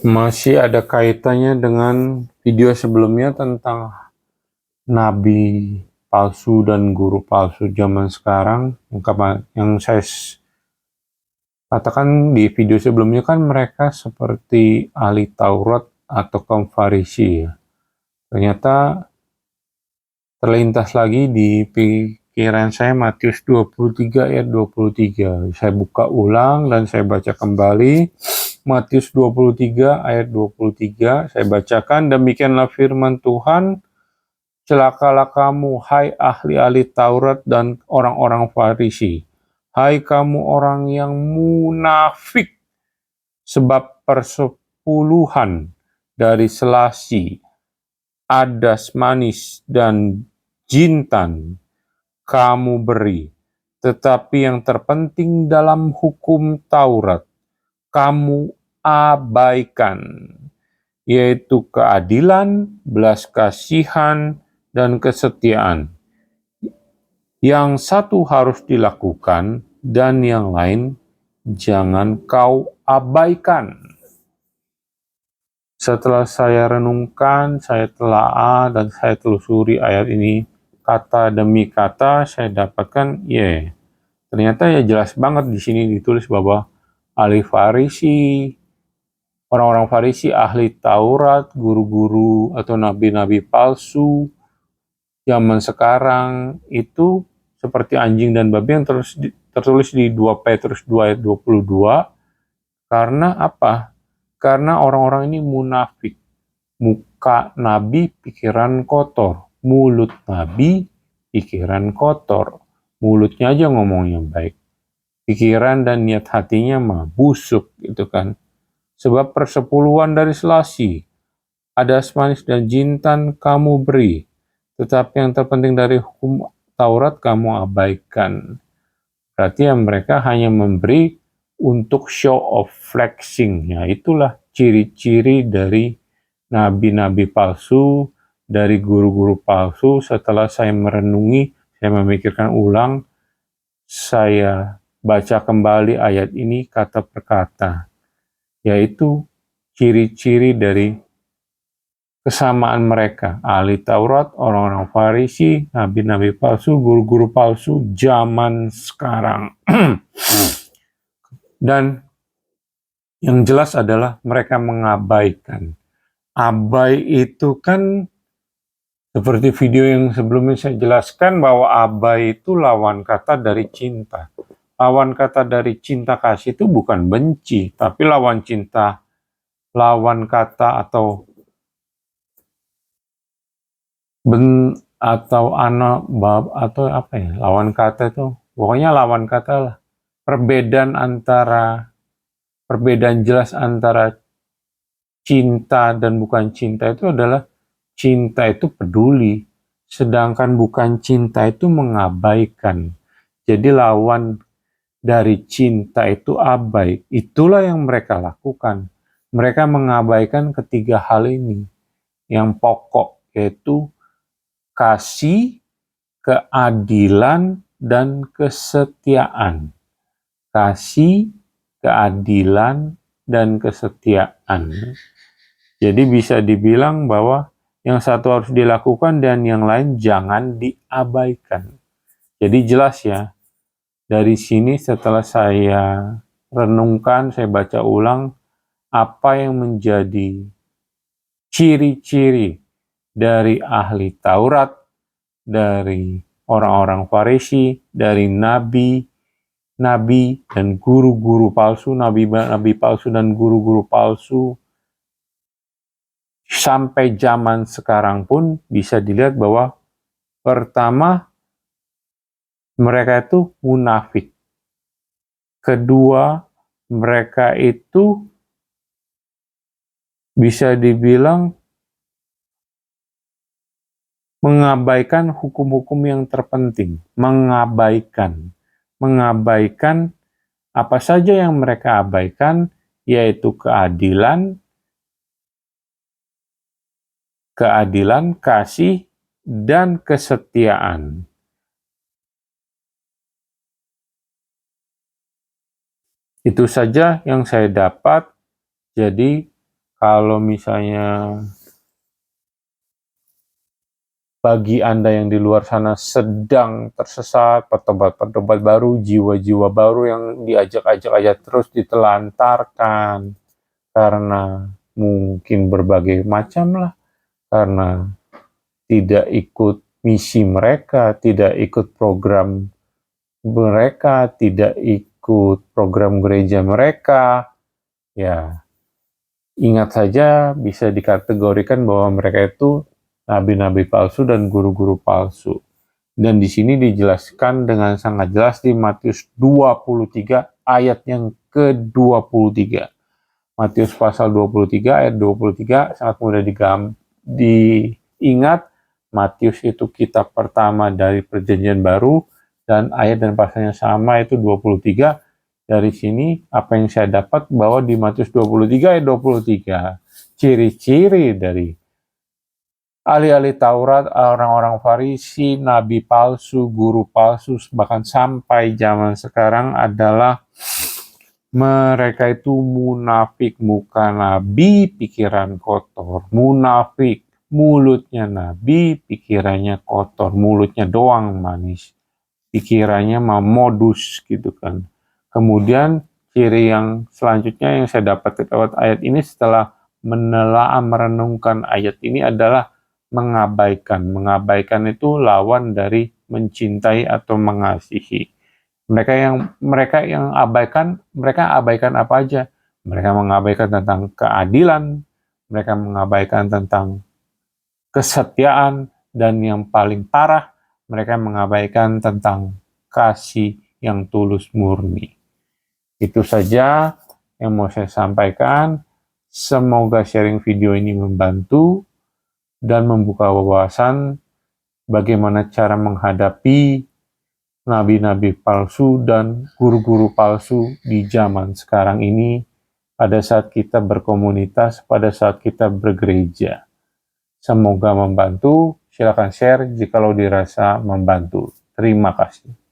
Masih ada kaitannya dengan video sebelumnya tentang nabi palsu dan guru palsu zaman sekarang. Yang saya katakan di video sebelumnya kan mereka seperti ahli Taurat atau kaum Farisi ya. Ternyata terlintas lagi di pikiran saya Matius 23 ayat 23. Saya buka ulang dan saya baca kembali. Matius 23 ayat 23, saya bacakan, demikianlah firman Tuhan, celakalah kamu, hai ahli-ahli Taurat dan orang-orang Farisi, hai kamu orang yang munafik, sebab persepuluhan dari selasi, adas manis, dan jintan kamu beri, tetapi yang terpenting dalam hukum Taurat kamu abaikan, yaitu keadilan, belas kasihan, dan kesetiaan. Yang satu harus dilakukan dan yang lain jangan kau abaikan. Setelah saya renungkan, saya telaah, dan saya telusuri ayat ini kata demi kata, saya dapatkan, ternyata ya jelas banget di sini ditulis bahwa ahli Farisi, orang-orang Farisi, ahli Taurat, guru-guru atau nabi-nabi palsu zaman sekarang itu seperti anjing dan babi yang tertulis di 2 Petrus 2 ayat 22. Karena apa? Karena orang-orang ini munafik. Muka nabi, pikiran kotor. Mulut nabi, pikiran kotor. Mulutnya aja ngomongnya baik. Pikiran dan niat hatinya mah busuk gitu kan. Sebab persepuluhan dari selasi, adas manis dan jintan kamu beri, tetapi yang terpenting dari hukum Taurat kamu abaikan. Berarti ya mereka hanya memberi untuk show of flexing. Ya itulah ciri-ciri dari nabi-nabi palsu, dari guru-guru palsu. Setelah saya merenungi, saya memikirkan ulang, saya baca kembali ayat ini kata per kata, yaitu ciri-ciri dari kesamaan mereka, ahli Taurat, orang-orang Farisi, nabi-nabi palsu, guru-guru palsu zaman sekarang. Dan yang jelas adalah mereka mengabaikan. Abai itu kan seperti video yang sebelumnya saya jelaskan bahwa abai itu lawan kata dari cinta. Lawan kata dari cinta kasih itu bukan benci, tapi lawan kata atau atau apa ya, lawan kata itu pokoknya lawan kata lah. Perbedaan jelas antara cinta dan bukan cinta itu adalah cinta itu peduli, sedangkan bukan cinta itu mengabaikan. Jadi lawan dari cinta itu abai. Itulah yang mereka lakukan. Mereka mengabaikan ketiga hal ini yang pokok, yaitu kasih, keadilan, dan kesetiaan. Kasih, keadilan, dan kesetiaan. Jadi bisa dibilang bahwa yang satu harus dilakukan dan yang lain jangan diabaikan. Jadi jelas ya, dari sini setelah saya renungkan, saya baca ulang apa yang menjadi ciri-ciri dari ahli Taurat, dari orang-orang Farisi, dari nabi dan guru-guru palsu, nabi palsu dan guru-guru palsu, sampai zaman sekarang pun bisa dilihat bahwa pertama, mereka itu munafik. Kedua, mereka itu bisa dibilang mengabaikan hukum-hukum yang terpenting. Mengabaikan apa saja yang mereka abaikan, yaitu keadilan, kasih, dan kesetiaan. Itu saja yang saya dapat. Jadi Kalau misalnya bagi Anda yang di luar sana sedang tersesat, pertobat-pertobat baru, jiwa-jiwa baru yang diajak-ajak aja terus ditelantarkan karena mungkin berbagai macam lah, karena tidak ikut misi mereka, tidak ikut program mereka, tidak ikut program gereja mereka, ya ingat saja bisa dikategorikan bahwa mereka itu nabi-nabi palsu dan guru-guru palsu. Dan di sini dijelaskan dengan sangat jelas di Matius 23 ayat yang ke-23. Matius pasal 23 ayat 23 sangat mudah diingat. Matius itu kitab pertama dari Perjanjian Baru dan ayat dan pasalnya sama, itu 23. Dari sini apa yang saya dapat bahwa di Matius 23 ayat 23 ciri-ciri dari ahli-ahli Taurat, orang-orang Farisi, nabi palsu, guru palsu, bahkan sampai zaman sekarang adalah mereka itu munafik, muka nabi, pikiran kotor. Munafik, mulutnya nabi, pikirannya kotor. Mulutnya doang manis, pikirannya mah modus gitu kan. Kemudian ciri yang selanjutnya yang saya dapat lewat ayat ini setelah menelaah merenungkan ayat ini adalah mengabaikan. Mengabaikan itu lawan dari mencintai atau mengasihi. Mereka yang abaikan, mereka abaikan apa aja? Mereka mengabaikan tentang keadilan, mereka mengabaikan tentang kesetiaan, dan yang paling parah, mereka mengabaikan tentang kasih yang tulus murni. Itu saja yang mau saya sampaikan. Semoga sharing video ini membantu dan membuka wawasan bagaimana cara menghadapi nabi-nabi palsu dan guru-guru palsu di zaman sekarang ini, pada saat kita berkomunitas, pada saat kita bergereja. Semoga membantu. Silakan share jikalau dirasa membantu. Terima kasih.